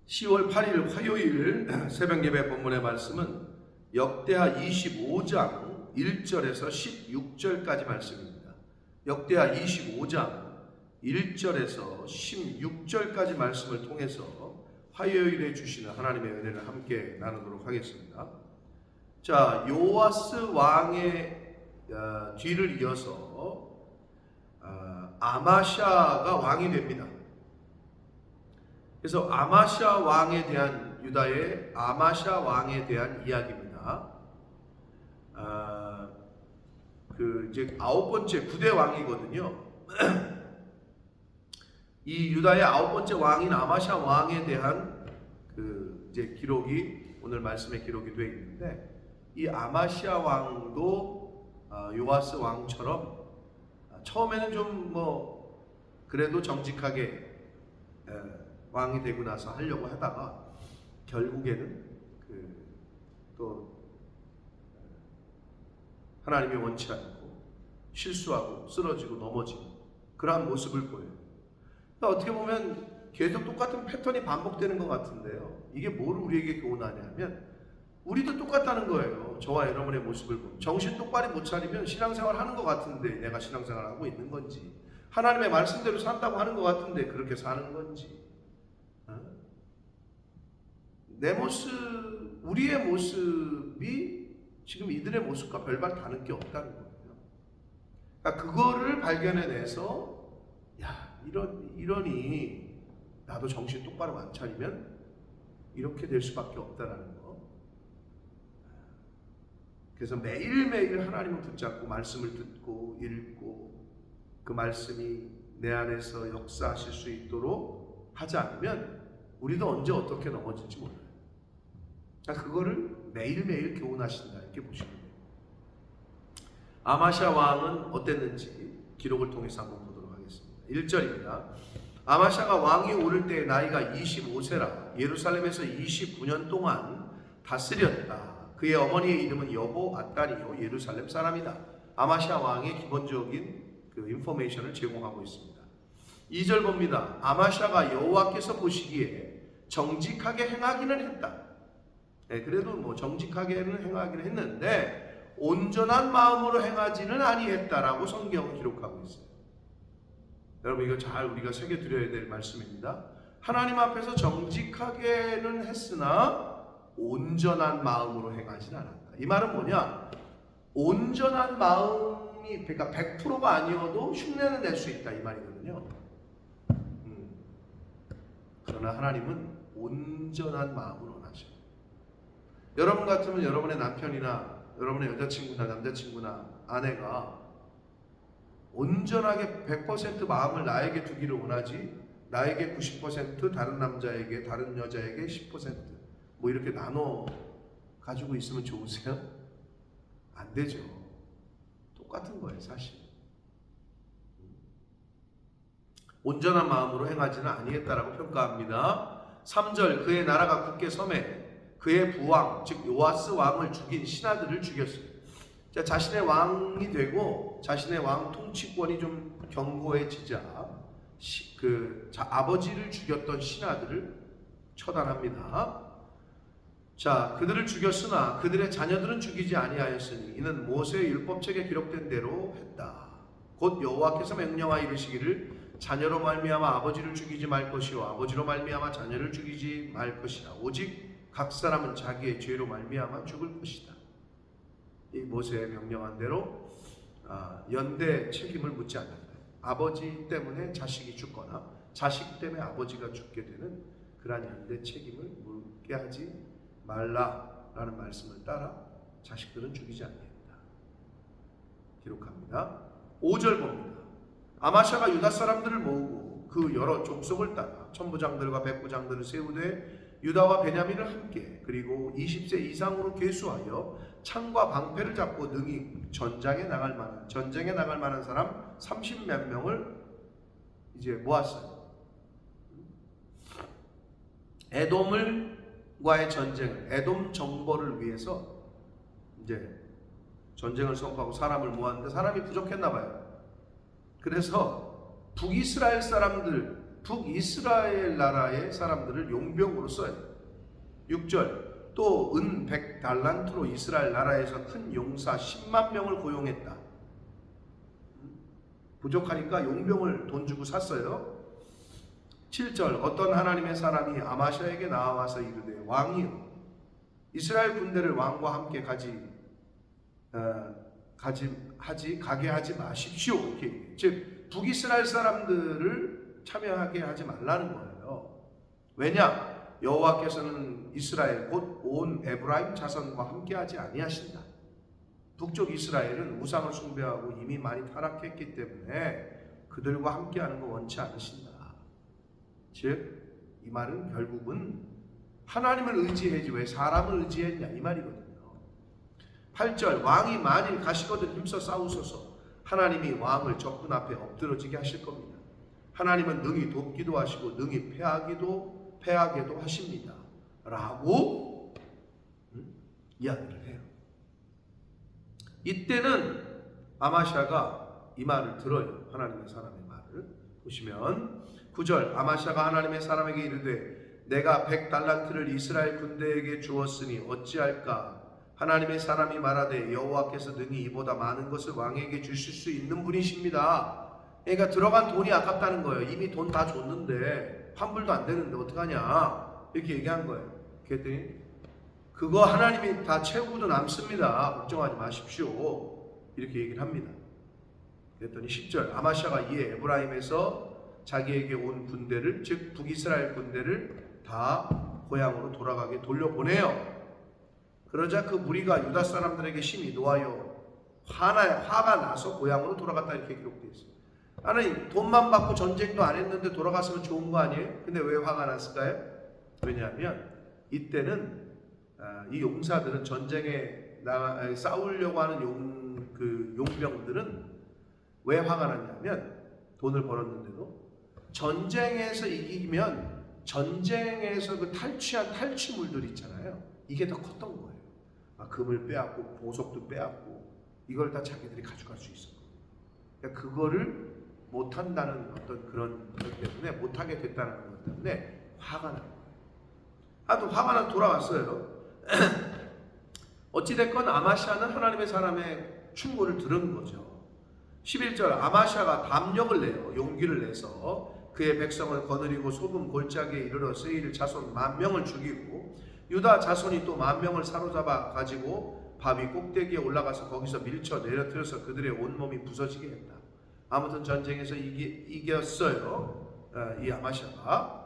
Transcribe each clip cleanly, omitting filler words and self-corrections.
10월 8일 화요일 새벽 예배 본문의 말씀은 역대하 25장 1절에서 16절까지 말씀입니다. 역대하 25장 1절에서 16절까지 말씀을 통해서 화요일에 주시는 하나님의 은혜를 함께 나누도록 하겠습니다. 자, 요아스 왕의 뒤를 이어서 아마샤가 왕이 됩니다. 그래서 아마샤 왕에 대한 유다의 아마샤 왕에 대한 이야기입니다. 이제 9번째 9대 왕이거든요. 이 유다의 9번째 왕인 아마샤 왕에 대한 이제 기록이 오늘 말씀에 기록이 되어 있는데, 이 아마샤 왕도 요아스 왕처럼 처음에는 좀 그래도 정직하게 왕이 되고 나서 하려고 하다가 결국에는 또 하나님이 원치 않고 실수하고 쓰러지고 넘어지고 그러한 모습을 보여요. 그러니까 어떻게 보면 계속 똑같은 패턴이 반복되는 것 같은데요. 이게 뭘 우리에게 교훈하냐면 우리도 똑같다는 거예요. 저와 여러분의 모습을 보면 정신 똑바로 못 차리면 신앙생활 하는 것 같은데 내가 신앙생활 하고 있는 건지, 하나님의 말씀대로 산다고 하는 것 같은데 그렇게 사는 건지, 내 모습, 우리의 모습이 지금 이들의 모습과 별반 다른 게 없다는 거예요. 그러니까 그거를 발견해내서 이러니 나도 정신 똑바로 안 차리면 이렇게 될 수밖에 없다라는 거. 그래서 매일매일 하나님을 붙잡고 말씀을 듣고 읽고 그 말씀이 내 안에서 역사하실 수 있도록 하지 않으면 우리도 언제 어떻게 넘어질지 몰라요. 그거를 매일매일 교훈하신다, 이렇게 보시면 돼요. 아마샤 왕은 어땠는지 기록을 통해서 한번 보도록 하겠습니다. 1절입니다. 아마샤가 왕이 오를 때 나이가 25세라 예루살렘에서 29년 동안 다스렸다. 그의 어머니의 이름은 여호 아따리요 예루살렘 사람이다. 아마샤 왕의 기본적인 인포메이션을 제공하고 있습니다. 2절 봅니다. 아마샤가 여호와께서 보시기에 정직하게 행하기는 했다. 그래도 정직하게는 행하기는 했는데 온전한 마음으로 행하지는 아니했다라고 성경은 기록하고 있어요. 여러분, 이거 잘 우리가 새겨드려야 될 말씀입니다. 하나님 앞에서 정직하게는 했으나 온전한 마음으로 행하지는 않았다. 이 말은 뭐냐? 온전한 마음이 그러니까 100%가 아니어도 흉내는 낼 수 있다, 이 말이거든요. 그러나 하나님은 온전한 마음으로 원하셔요. 여러분 같으면 여러분의 남편이나 여러분의 여자친구나 남자친구나 아내가 온전하게 100% 마음을 나에게 두기를 원하지, 나에게 90%, 다른 남자에게, 다른 여자에게 10% 이렇게 나눠 가지고 있으면 좋으세요? 안 되죠. 똑같은 거예요, 사실. 온전한 마음으로 행하지는 아니했다라고 평가합니다. 3절, 그의 나라가 굳게 섬에 그의 부왕, 즉 요아스 왕을 죽인 신하들을 죽였어요. 자신의 왕이 되고 자신의 왕 통치권이 좀 견고해지자 아버지를 죽였던 신하들을 처단합니다. 자, 그들을 죽였으나 그들의 자녀들은 죽이지 아니하였으니 이는 모세의 율법책에 기록된 대로 했다. 곧 여호와께서 명령하여 이르시기를 자녀로 말미암아 아버지를 죽이지 말 것이요 아버지로 말미암아 자녀를 죽이지 말 것이라. 오직 각 사람은 자기의 죄로 말미암아 죽을 것이다. 이 모세의 명령한 대로 연대 책임을 묻지 않는다. 아버지 때문에 자식이 죽거나 자식 때문에 아버지가 죽게 되는 그러한 연대 책임을 묻게 하지 말라라는 말씀을 따라 자식들은 죽이지 아니했다. 기록합니다. 5절 봅니다. 아마샤가 유다 사람들을 모으고 그 여러 족속을 따라 천부장들과 백부장들을 세우되 유다와 베냐민을 함께 그리고 20세 이상으로 계수하여 창과 방패를 잡고 능히 전쟁에 나갈 만한 사람 30몇 명을 이제 모았어요. 에돔과의 전쟁을, 에돔 정벌을 위해서 이제 전쟁을 선포하고 사람을 모았는데 사람이 부족했나 봐요. 그래서 북이스라엘 사람들 북이스라엘 나라의 사람들을 용병으로 써요. 6절 또 은 100달란트로 이스라엘 나라에서 큰 용사 10만 명을 고용했다. 부족하니까 용병을 돈 주고 샀어요. 7절 어떤 하나님의 사람이 아마샤에게 나와서 이르되 왕이여 이스라엘 군대를 왕과 함께 가게 하지 마십시오. 즉 북이스라엘 사람들을 참여하게 하지 말라는 거예요. 왜냐? 여호와께서는 이스라엘 곧 온 에브라임 자손과 함께하지 아니하신다. 북쪽 이스라엘은 우상을 숭배하고 이미 많이 타락했기 때문에 그들과 함께하는 거 원치 않으신다. 즉 이 말은 결국은 하나님을 의지해야지 왜 사람을 의지했냐 이 말이거든요. 8절 왕이 만일 가시거든 힘써 싸우소서. 하나님이 왕을 적군 앞에 엎드러지게 하실 겁니다. 하나님은 능히 돕기도 하시고 능히 패하게도 하십니다. 라고 이야기를 해요. 이때는 아마샤가 이 말을 들어요. 하나님의 사람의 말을. 보시면 9절 아마샤가 하나님의 사람에게 이르되 내가 100달란트를 이스라엘 군대에게 주었으니 어찌할까? 하나님의 사람이 말하되 여호와께서 능히 이보다 많은 것을 왕에게 주실 수 있는 분이십니다. 그러니까 들어간 돈이 아깝다는 거예요. 이미 돈 다 줬는데 환불도 안 되는데 어떡하냐 이렇게 얘기한 거예요. 그랬더니 그거 하나님이 다 채우고도 남습니다. 걱정하지 마십시오. 이렇게 얘기를 합니다. 그랬더니 10절 아마샤가 이에 에브라임에서 자기에게 온 군대를 즉 북이스라엘 군대를 다 고향으로 돌아가게 돌려보내요. 그러자 그 무리가 유다 사람들에게 심히 노하여 화가 나서 고향으로 돌아갔다 이렇게 기록되어 있어요. 아니 돈만 받고 전쟁도 안 했는데 돌아갔으면 좋은 거 아니에요? 근데 왜 화가 났을까요? 왜냐하면 이때는 이 용사들은 전쟁에 싸우려고 하는 용병들은 왜 화가 났냐면 돈을 벌었는데도 전쟁에서 이기면 전쟁에서 그 탈취한 탈취물들 있잖아요. 이게 더 컸던 거예요. 금을 빼앗고 보석도 빼앗고 이걸 다 자기들이 가져갈 수 있었고 그러니까 그거를 못한다는 어떤 그런 것 때문에 못하게 됐다는 것 때문에 화가 나요. 또 화가 나서 돌아왔어요. 어찌됐건 아마샤는 하나님의 사람의 충고를 들은 거죠. 11절 아마샤가 담력을 내요. 용기를 내서 그의 백성을 거느리고 소금 골짜기에 이르러 세일 자손 10,000명을 죽이고 유다 자손이 또 10,000명을 사로잡아 가지고 바위 꼭대기에 올라가서 거기서 밀쳐 내려뜨려서 그들의 온몸이 부서지게 했다. 아무튼 전쟁에서 이겼어요. 이 아마샤가.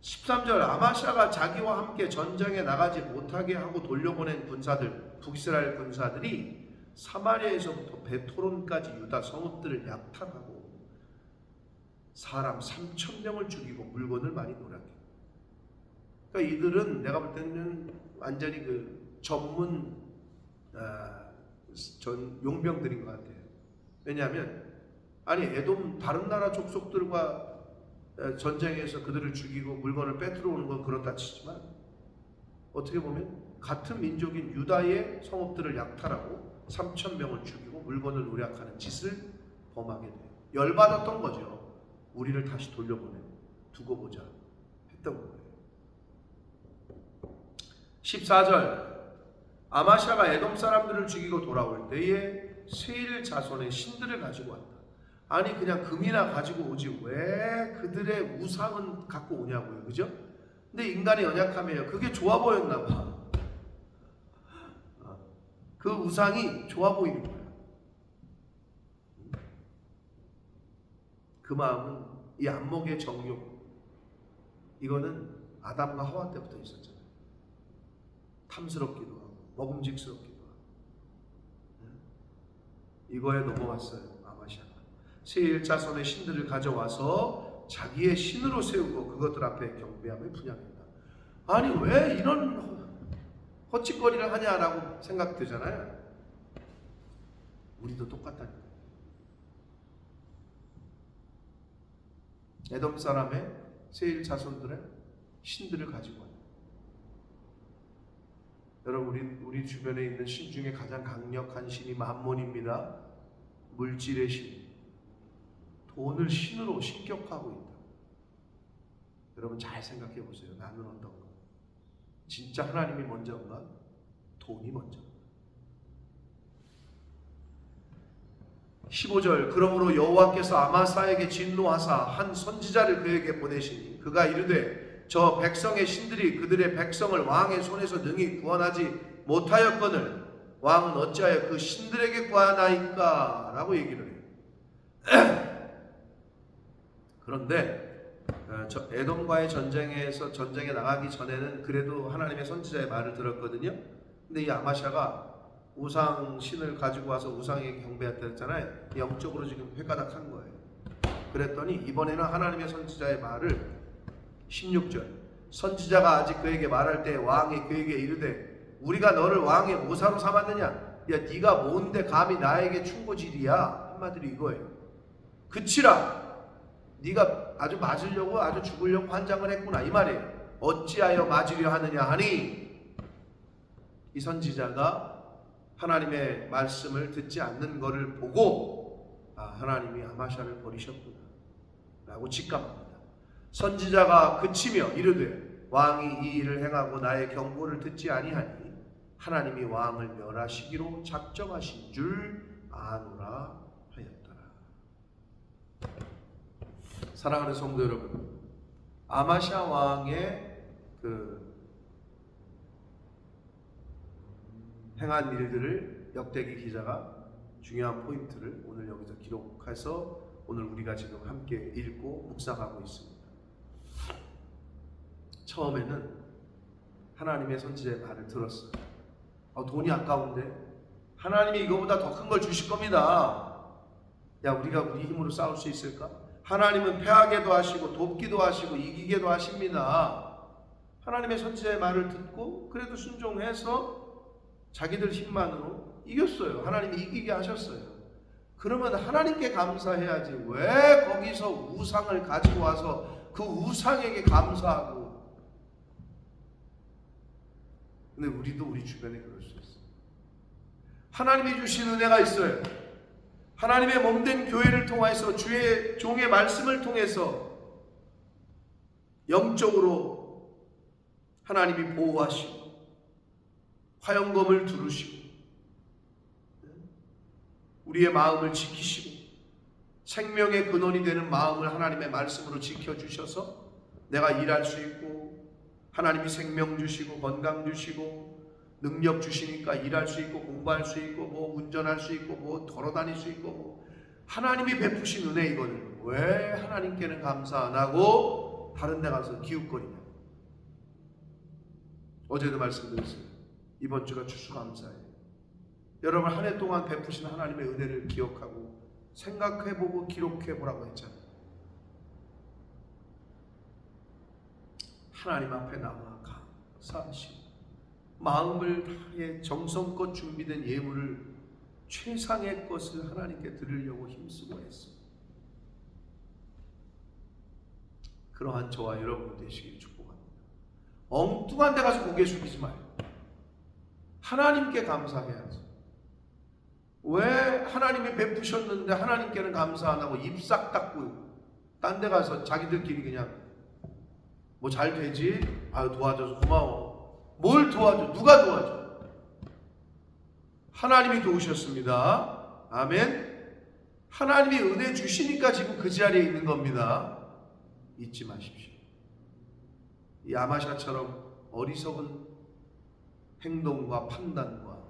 13절 아마샤가 자기와 함께 전쟁에 나가지 못하게 하고 돌려보낸 군사들 북이스라엘 군사들이 사마리아에서부터 베토론까지 유다 성읍들을 약탈하고 사람 3,000명을 죽이고 물건을 많이 노략해. 그러니까 이들은 내가 볼 때는 완전히 그 전문 용병들인 것 같아요. 왜냐하면 에돔 다른 나라 족속들과 전쟁에서 그들을 죽이고 물건을 빼들어오는 건 그렇다 치지만 어떻게 보면 같은 민족인 유다의 성읍들을 약탈하고 3,000명을 죽이고 물건을 노략하는 짓을 범하게 돼요. 열받았던 거죠. 우리를 다시 돌려보내 두고 보자 했던 거예요. 14절 아마샤가 에돔 사람들을 죽이고 돌아올 때에 세일 자손의 신들을 가지고 왔다. 그냥 금이나 가지고 오지 왜 그들의 우상은 갖고 오냐고요. 그죠? 근데 인간의 연약함이에요. 그게 좋아 보였나 봐. 그 우상이 좋아 보이는 거예요. 그 마음은 이 안목의 정욕 이거는 아담과 하와 때부터 있었잖아요. 탐스럽기도 하고 먹음직스럽기도 하고 이거에 넘어갔어요. 아마샤가 세일 자손의 신들을 가져와서 자기의 신으로 세우고 그것들 앞에 경배함을 분양했다. 왜 이런 헛짓거리를 하냐라고 생각되잖아요. 우리도 똑같다니까. 에돔 사람의 세일 자손들의 신들을 가지고 와요. 여러분 우리 주변에 있는 신 중에 가장 강력한 신이 만몬입니다. 물질의 신. 돈을 신으로 신격하고 있다. 여러분 잘 생각해 보세요. 나는 어떤가? 진짜 하나님이 먼저인가? 돈이 먼저. 15절 그러므로 여호와께서 아마사에게 진노하사 한 선지자를 그에게 보내시니 그가 이르되 저 백성의 신들이 그들의 백성을 왕의 손에서 능히 구원하지 못하였거늘 왕은 어찌하여 그 신들에게 구하나이까? 라고 얘기를 해요. 그런데 에돔과의 전쟁에 나가기 전에는 그래도 하나님의 선지자의 말을 들었거든요. 근데 이 아마샤가 우상 신을 가지고 와서 우상에게 경배했다 했잖아요. 영적으로 지금 획가닥한 거예요. 그랬더니 이번에는 하나님의 선지자의 말을 16절 선지자가 아직 그에게 말할 때 왕이 그에게 이르되 우리가 너를 왕의 모사로 삼았느냐? 야 네가 뭔데 감히 나에게 충고질이야? 한마디로 이거예요. 그치라 네가 아주 맞으려고 아주 죽으려고 환장을 했구나 이 말이에요. 어찌하여 맞으려 하느냐 하니 이 선지자가 하나님의 말씀을 듣지 않는 것을 보고 하나님이 아마샤를 버리셨구나 라고 직감합니다. 선지자가 그치며 이르되 왕이 이 일을 행하고 나의 경고를 듣지 아니하니 하나님이 왕을 멸하시기로 작정하신 줄 아노라 하였더라. 사랑하는 성도 여러분, 아마샤 왕의 행한 일들을 역대기 기자가 중요한 포인트를 오늘 여기서 기록해서 오늘 우리가 지금 함께 읽고 묵상하고 있습니다. 처음에는 하나님의 선지자의 말을 들었어요. 돈이 아까운데 하나님이 이거보다 더 큰 걸 주실 겁니다. 야 우리가 우리 힘으로 싸울 수 있을까? 하나님은 패하게도 하시고 돕기도 하시고 이기게도 하십니다. 하나님의 선지자의 말을 듣고 그래도 순종해서 자기들 힘만으로 이겼어요. 하나님이 이기게 하셨어요. 그러면 하나님께 감사해야지 왜 거기서 우상을 가지고 와서 그 우상에게 감사하고. 근데 우리도 우리 주변에 그럴 수 있어요. 하나님이 주신 은혜가 있어요. 하나님의 몸된 교회를 통해서 주의 종의 말씀을 통해서 영적으로 하나님이 보호하시고 화영검을 두르시고 우리의 마음을 지키시고 생명의 근원이 되는 마음을 하나님의 말씀으로 지켜주셔서 내가 일할 수 있고 하나님이 생명 주시고 건강 주시고 능력 주시니까 일할 수 있고 공부할 수 있고 뭐 운전할 수 있고 뭐 걸어다닐 수 있고 뭐 하나님이 베푸신 은혜 이거는 왜 하나님께는 감사 안 하고 다른 데 가서 기웃거리냐. 어제도 말씀드렸어요. 이번 주가 추수감사예요. 여러분 한 해 동안 베푸신 하나님의 은혜를 기억하고 생각해보고 기록해보라고 했잖아요. 하나님 앞에 나와 감사하시고 마음을 다해 정성껏 준비된 예물을 최상의 것을 하나님께 드리려고 힘쓰고 했습니다. 그러한 저와 여러분 되시길 축복합니다. 엉뚱한 데 가서 고개 숙이지 마요. 하나님께 감사해야지. 왜 하나님이 베푸셨는데 하나님께는 감사 안 하고 입 싹 닫고 딴 데 가서 자기들끼리 그냥 뭐 잘 되지? 아유 도와줘서 고마워. 뭘 도와줘? 누가 도와줘? 하나님이 도우셨습니다. 아멘. 하나님이 은혜 주시니까 지금 그 자리에 있는 겁니다. 잊지 마십시오. 이 아마샤처럼 어리석은 행동과 판단과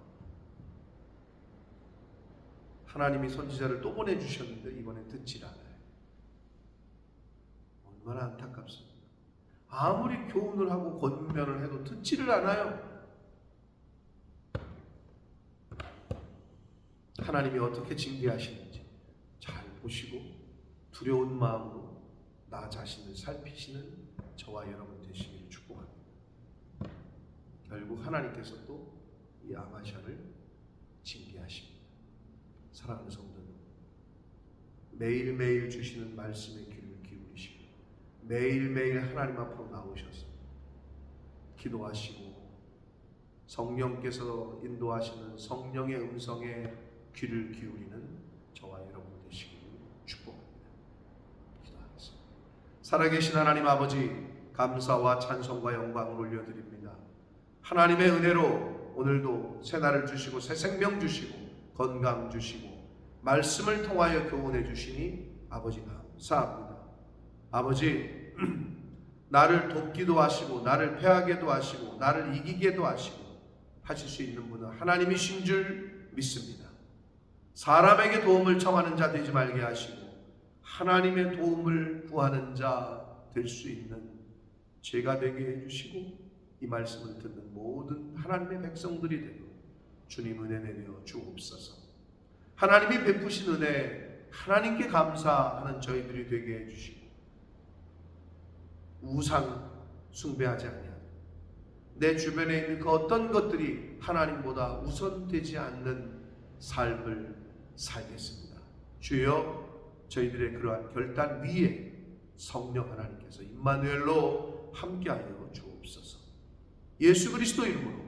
하나님이 선지자를 또 보내주셨는데 이번엔 듣질 않아요. 얼마나 안타깝습니다. 아무리 교훈을 하고 권면을 해도 듣지를 않아요. 하나님이 어떻게 징계하시는지 잘 보시고 두려운 마음으로 나 자신을 살피시는 저와 여러분 되시기를 축복합니다. 결국 하나님께서 또 이 아마샤를 징계하십니다. 사랑하는 성도들, 매일매일 주시는 말씀에 귀를 기울이시고 매일매일 하나님 앞으로 나오셔서 기도하시고 성령께서 인도하시는 성령의 음성에 귀를 기울이는 저와 여러분 되시기를 축복합니다. 기도하겠습니다. 살아계신 하나님 아버지, 감사와 찬송과 영광을 올려드립니다. 하나님의 은혜로 오늘도 새날을 주시고 새 생명 주시고 건강 주시고 말씀을 통하여 교훈해 주시니 아버지 감사합니다. 아버지 나를 돕기도 하시고 나를 패하게도 하시고 나를 이기게도 하시고 하실 수 있는 분은 하나님이신 줄 믿습니다. 사람에게 도움을 청하는 자 되지 말게 하시고 하나님의 도움을 구하는 자 될 수 있는 제가 되게 해주시고 이 말씀을 듣는 모든 하나님의 백성들이 되고 주님 은혜 내려 주옵소서. 하나님이 베푸신 은혜 하나님께 감사하는 저희들이 되게 해주시고 우상 숭배하지 아니하고 내 주변에 있는 그 어떤 것들이 하나님보다 우선되지 않는 삶을 살겠습니다. 주여 저희들의 그러한 결단 위에 성령 하나님께서 임마누엘로 함께하여 주옵소서. 예수 그리스도 이름으로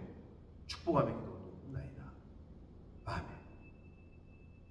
축복하며 기도드립니다. 아멘.